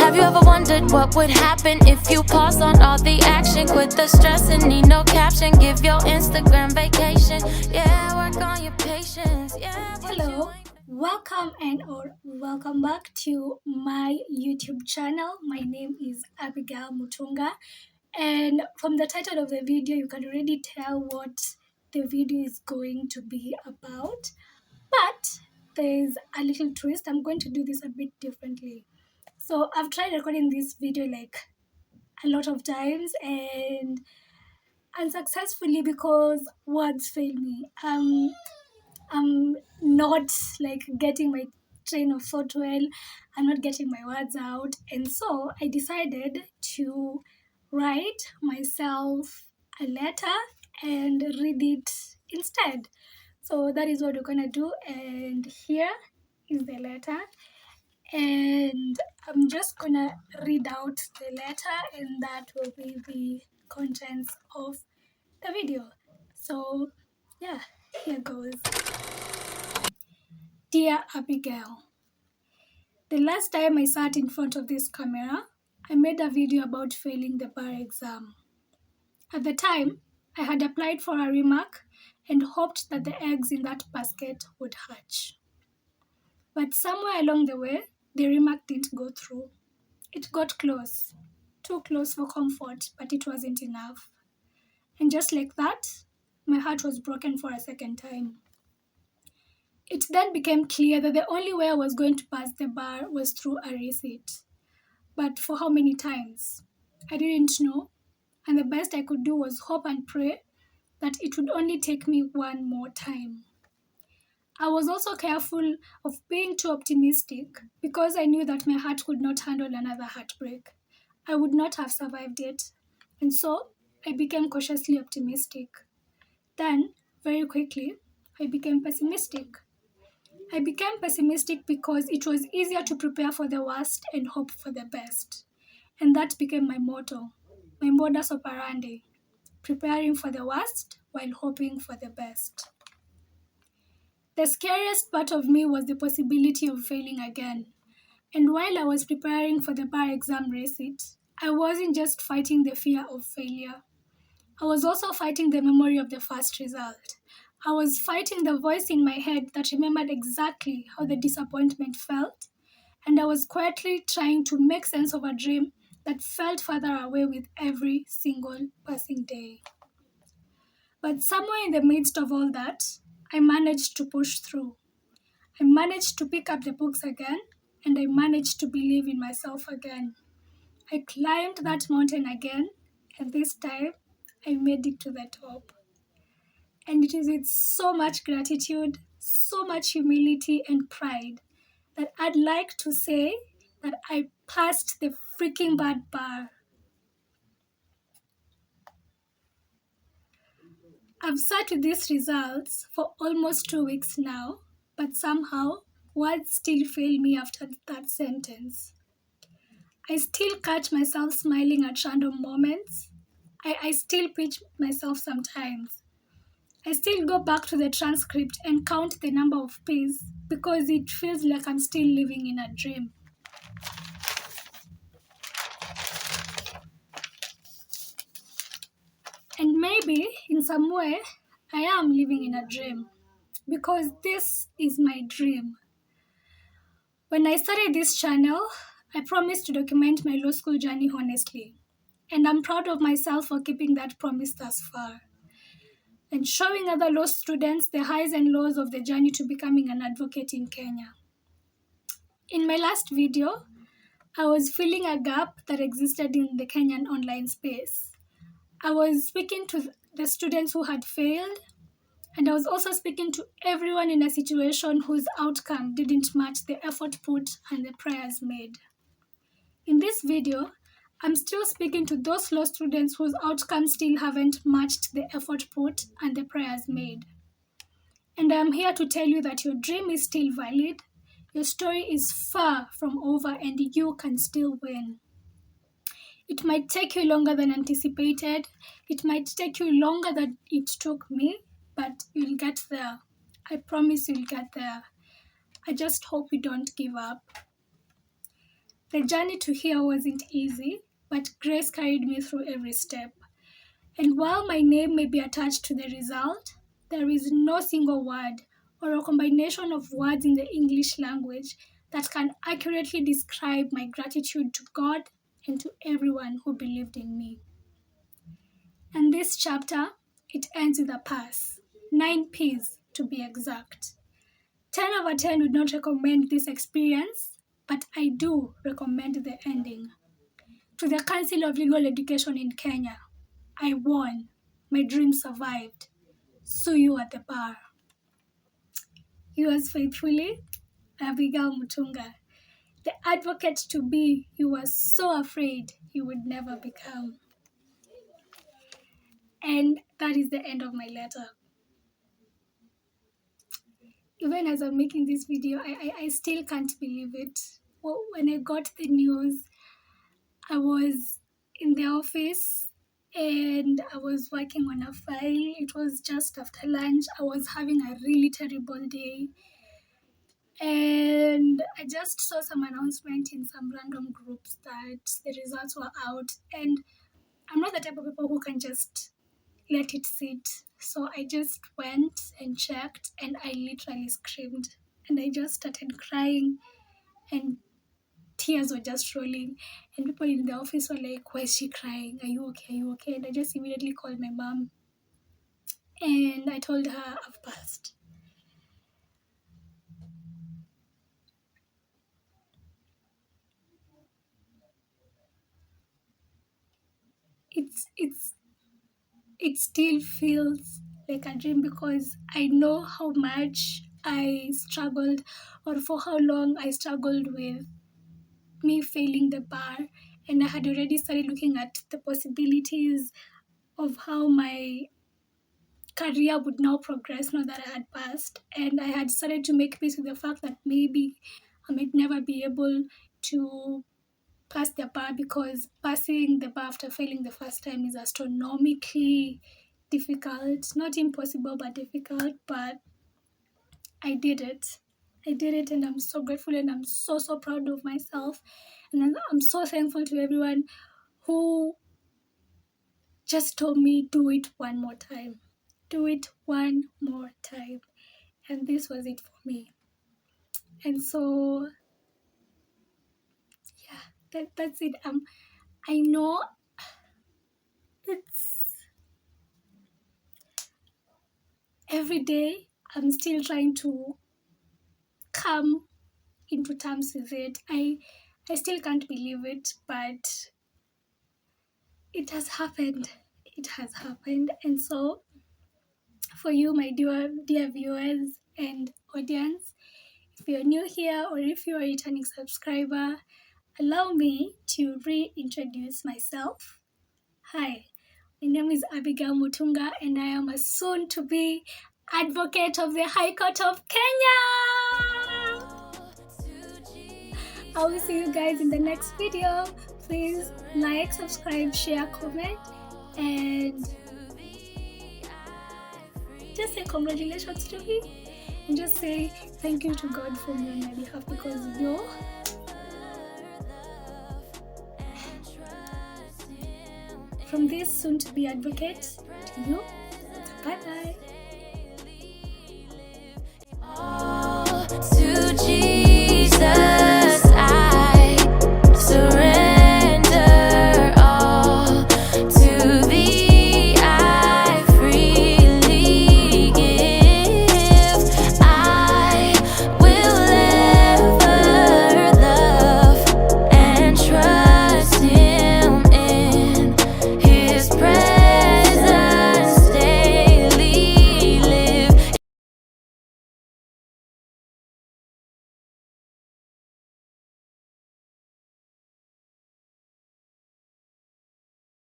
Have you ever wondered what would happen if you paused on all the action? Quit the stress and need no caption. Give your Instagram vacation. Yeah, work on your patience. Yeah. Hello, welcome back to my YouTube channel. My name is Abigail Mutunga, and from the title of the video, you can already tell what the video is going to be about. But there's a little twist. I'm going to do this a bit differently. So I've tried recording this video like a lot of times and unsuccessfully because words fail me. I'm not like getting my train of thought well. I'm not getting my words out. And so I decided to write myself a letter and read it instead. So that is what we're gonna do. And here is the letter. And I'm just gonna read out the letter, and that will be the contents of the video. So yeah, here goes. Dear Abigail, the last time I sat in front of this camera, I made a video about failing the bar exam. At the time, I had applied for a remark and hoped that the eggs in that basket would hatch. But somewhere along the way, the remark didn't go through. It got close, too close for comfort, but it wasn't enough. And just like that, my heart was broken for a second time. It then became clear that the only way I was going to pass the bar was through a receipt. But for how many times? I didn't know, and the best I could do was hope and pray that it would only take me one more time. I was also careful of being too optimistic because I knew that my heart could not handle another heartbreak. I would not have survived it, and so I became cautiously optimistic. Then, very quickly, I became pessimistic. I became pessimistic because it was easier to prepare for the worst and hope for the best. And that became my motto, my modus operandi, preparing for the worst while hoping for the best. The scariest part of me was the possibility of failing again. And while I was preparing for the bar exam receipt, I wasn't just fighting the fear of failure. I was also fighting the memory of the first result. I was fighting the voice in my head that remembered exactly how the disappointment felt, and I was quietly trying to make sense of a dream that felt further away with every single passing day. But somewhere in the midst of all that, I managed to push through. I managed to pick up the books again, and I managed to believe in myself again. I climbed that mountain again, and this time I made it to the top. And it is with so much gratitude, so much humility and pride that I'd like to say that I passed the freaking bad bar. I've sat with these results for almost 2 weeks now, but somehow words still fail me after that sentence. I still catch myself smiling at random moments. I still pinch myself sometimes. I still go back to the transcript and count the number of P's because it feels like I'm still living in a dream. And maybe, in some way, I am living in a dream because this is my dream. When I started this channel, I promised to document my law school journey honestly, and I'm proud of myself for keeping that promise thus far and showing other law students the highs and lows of the journey to becoming an advocate in Kenya. In my last video, I was filling a gap that existed in the Kenyan online space. I was speaking to the students who had failed, and I was also speaking to everyone in a situation whose outcome didn't match the effort put and the prayers made. In this video, I'm still speaking to those law students whose outcomes still haven't matched the effort put and the prayers made. And I'm here to tell you that your dream is still valid, your story is far from over, and you can still win. It might take you longer than anticipated, it might take you longer than it took me, but you'll get there. I promise you'll get there. I just hope you don't give up. The journey to here wasn't easy, but grace carried me through every step. And while my name may be attached to the result, there is no single word or a combination of words in the English language that can accurately describe my gratitude to God and to everyone who believed in me. And this chapter, it ends with a pass, 9 P's to be exact. 10 over 10 would not recommend this experience, but I do recommend the ending. To the Council of Legal Education in Kenya, I won. My dream survived. Sue you at the bar. Yours faithfully, Abigail Mutunga, the advocate to be you were so afraid you would never become. And that is the end of my letter. Even as I'm making this video, I still can't believe it. When I got the news, I was in the office and I was working on a file. It was just after lunch. I was having a really terrible day. And I just saw some announcement in some random groups that the results were out. And I'm not the type of people who can just let it sit. So I just went and checked and I literally screamed. And I just started crying and tears were just rolling. And people in the office were like, why is she crying? Are you okay? Are you okay? And I just immediately called my mom. And I told her I've passed. It still feels like a dream because I know how much I struggled or for how long I struggled with me failing the bar, and I had already started looking at the possibilities of how my career would now progress now that I had passed, and I had started to make peace with the fact that maybe I might never be able to pass the bar because passing the bar after failing the first time is astronomically difficult. Not impossible, but difficult. But I did it. I did it, and I'm so grateful and I'm so, so proud of myself. And I'm so thankful to everyone who just told me, do it one more time. Do it one more time. And this was it for me. And so, yeah, that's it. I know it's every day I'm still trying to come into terms with it. I still can't believe it, but it has happened. It has happened. And so for you, my dear viewers and audience, if you're new here or if you're a returning subscriber, allow me to reintroduce myself. Hi, my name is Abigail Mutunga and I am a soon-to-be advocate of the High Court of Kenya. I will see you guys in the next video. Please like, subscribe, share, comment, and just say congratulations to me and just say thank you to God for me on my behalf, because from this soon-to-be advocate to you, bye-bye.